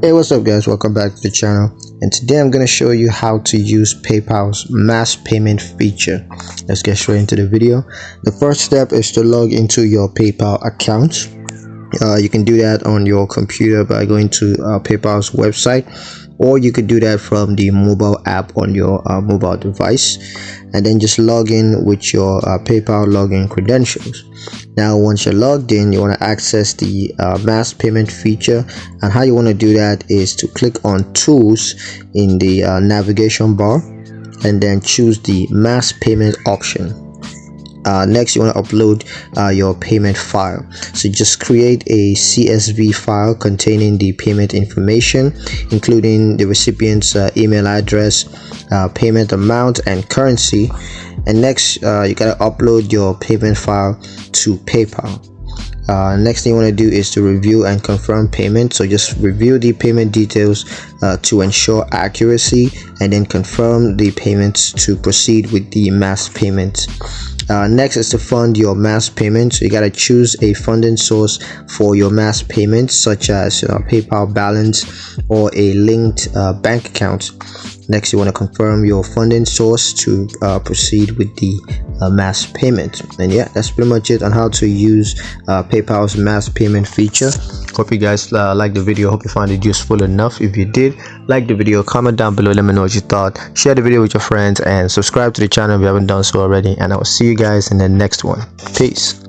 Hey, what's up guys, welcome back to the channel, and today I'm going to show you how to use PayPal's mass payment feature. Let's get straight into the video. The first step is to log into your PayPal account. You can do that on your computer by going to PayPal's website, or you could do that from the mobile app on your mobile device, and then just log in with your PayPal login credentials. Now once you're logged in, you want to access the mass payment feature, and how you want to do that is to click on tools in the navigation bar and then choose the mass payment option. Next, you want to upload your payment file. So just create a CSV file containing the payment information, including the recipient's email address, payment amount, and currency. And next, you gotta upload your payment file to PayPal. Next thing you want to do is to review and confirm payment. So just review the payment details to ensure accuracy, and then confirm the payments to proceed with the mass payment. Next is to fund your mass payment. So you got to choose a funding source for your mass payments, such as PayPal balance or a linked bank account. Next, you want to confirm your funding source to proceed with the mass payment. And yeah, that's pretty much it on how to use PayPal's mass payment feature. Hope you guys liked the video. Hope you found it useful enough. If you did, like the video, comment down below, let me know what you thought, share the video with your friends, and subscribe to the channel if you haven't done so already. And I will see you guys in the next one. Peace.